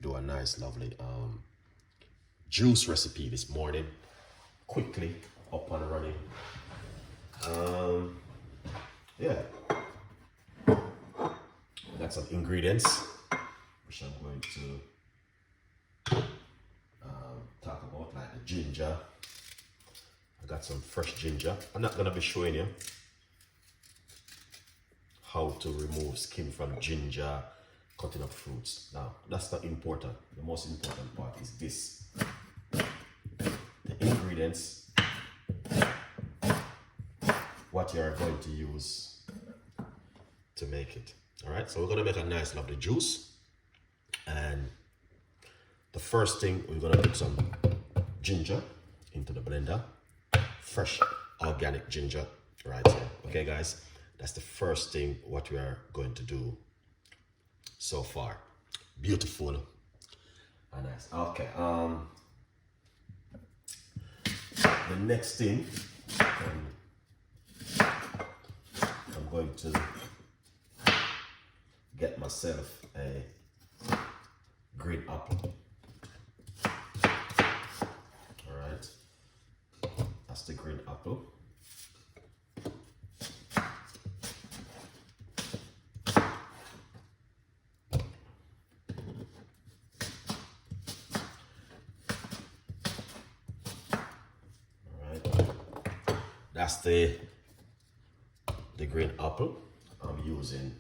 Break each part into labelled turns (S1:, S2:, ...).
S1: do a nice, lovely juice recipe this morning. Quickly up and running. Yeah, I got some ingredients which I'm going to talk about, like the ginger. I got some fresh ginger. I'm not gonna be showing you how to remove skin from ginger, cutting up fruits. Now, that's not important. The most important part is this. The ingredients, what you are going to use to make it. All right, so we're gonna make a nice lovely juice. And the first thing, we're gonna put some ginger into the blender. Fresh organic ginger right here. Okay guys, that's the first thing what we are going to do so far. Beautiful and nice. Okay, the next thing, I'm going to get myself a green apple. All right, that's the green apple. That's the green apple I'm using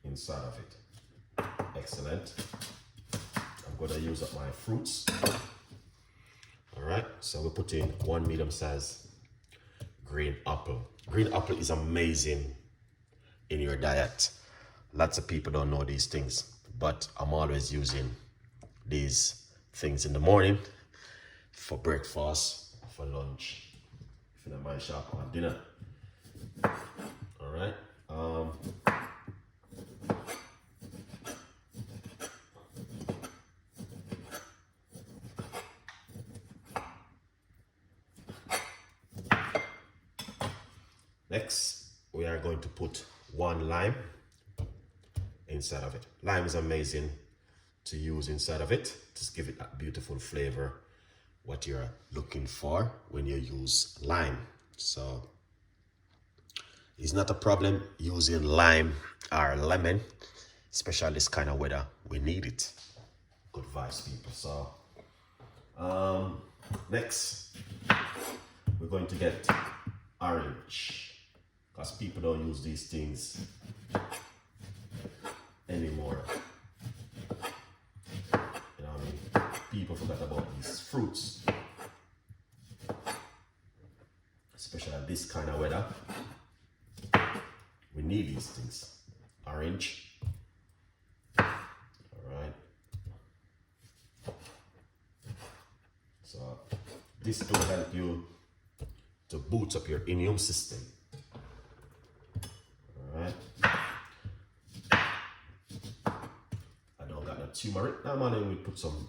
S1: inside of it. Excellent. I'm going to use up my fruits. All right, so we put in 1 medium-sized green apple. Green apple is amazing in your diet. Lots of people don't know these things, but I'm always using these things in the morning for breakfast, for lunch, if you don't mind, sharp on dinner. All right. Next, we are going to put 1 lime inside of it. Lime is amazing to use inside of it. Just give it that beautiful flavor, what you're looking for when you use lime. So it's not a problem using lime or lemon, especially this kind of weather. We need it. Good vibes, people. So next, we're going to get orange, because people don't use these things anymore. You know what I mean? People forgot about these fruits, especially at this kind of weather. We need these things. Orange. All right. So this will help you to boost up your immune system. All right. I don't got no turmeric. Now, man, we put some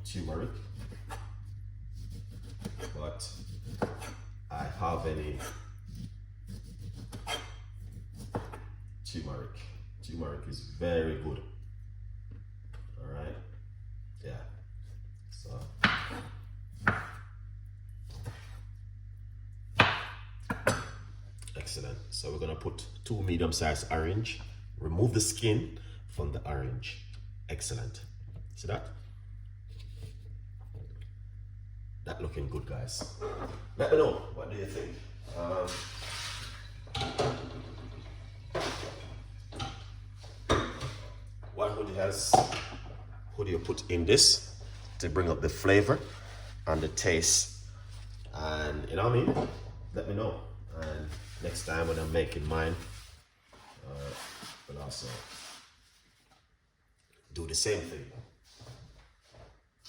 S1: turmeric, but I have any turmeric. Turmeric is very good. All right. Yeah. So. Excellent. So we're gonna put 2 medium-sized orange. Remove the skin from the orange. Excellent. See that? That looking good, guys. Let me know, what do you think? What would you put in this to bring up the flavor and the taste? And you know what I mean? Let me know. And next time when I'm making mine, we'll also do the same thing.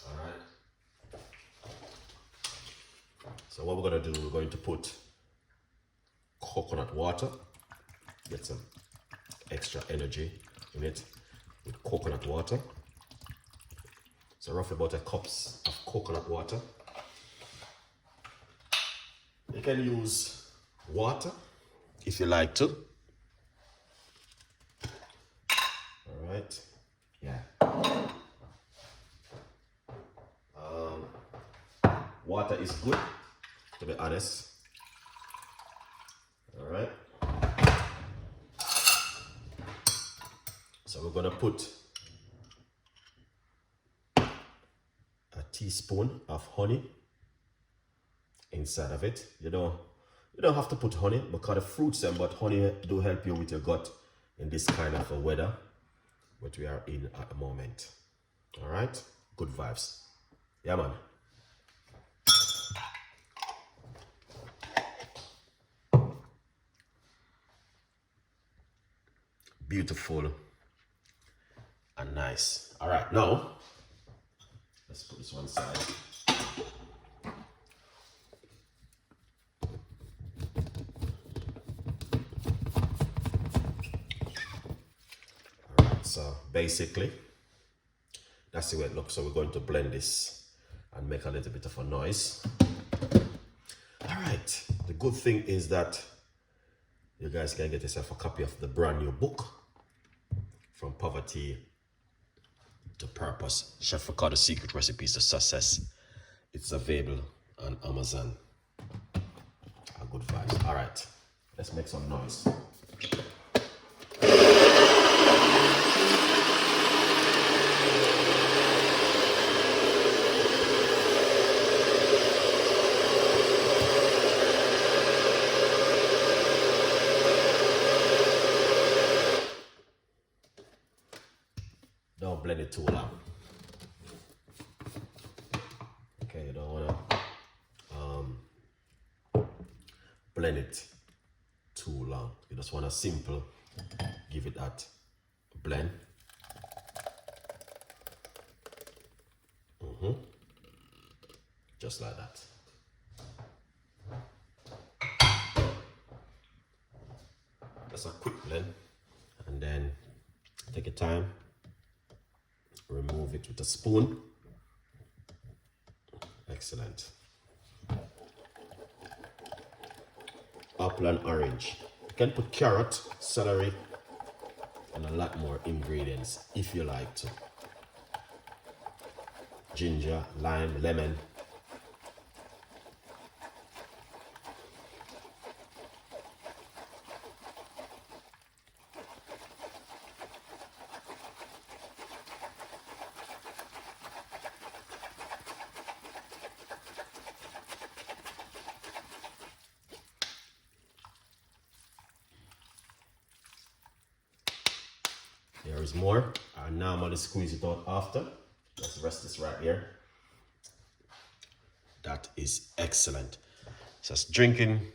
S1: All right. So what we're gonna do, we're going to put coconut water, get some extra energy in it with coconut water. So roughly about 1 cup of coconut water. You can use water if you like to, Water is good, to be honest. All right. So we're gonna put a teaspoon of honey inside of it. You don't have to put honey because the fruits them, but honey do help you with your gut in this kind of a weather what we are in at the moment. All right, good vibes. Yeah, man. Beautiful and nice. All right, now let's put this one side. All right, so basically that's the way it looks. So we're going to blend this and make a little bit of a noise. All right, the good thing is that you guys can get yourself a copy of the brand new book, From Poverty to Purpose, Chef Ricardo Secret Recipes to Success. It's available on Amazon. A good vibes. All right, let's make some noise. Don't blend it too long. Okay, you don't wanna blend it too long. You just wanna simple, give it that blend. Just like that. That's a quick blend, and then take your time. Remove it with a spoon. Excellent. Apple and orange. You can put carrot, celery, and a lot more ingredients if you like to. Ginger, lime, lemon. There is more. I normally squeeze it out after. Let's rest this right here. That is excellent. Just drinking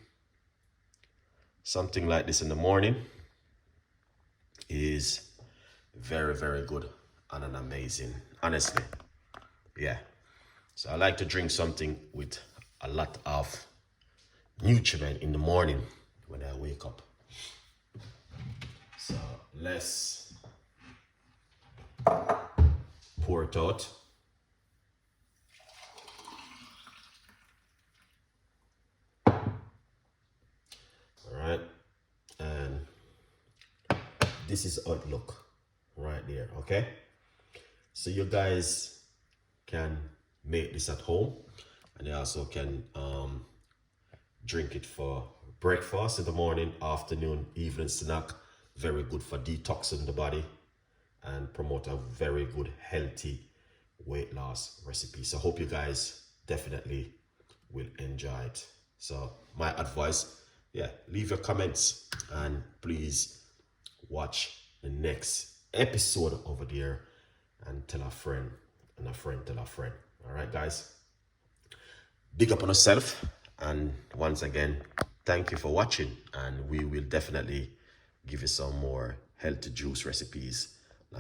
S1: something like this in the morning is very, very good and an amazing, honestly. Yeah. So I like to drink something with a lot of nutriment in the morning when I wake up. So let's pour it out. All right, and this is how it look right there. Okay, so you guys can make this at home, and you also can drink it for breakfast in the morning, afternoon, evening snack. Very good for detoxing the body and promote a very good healthy weight loss recipe. So I hope you guys definitely will enjoy it. So my advice, yeah, leave your comments and please watch the next episode over there and tell a friend and a friend tell a friend. All right, guys, big up on yourself, and once again, thank you for watching, and we will definitely give you some more healthy juice recipes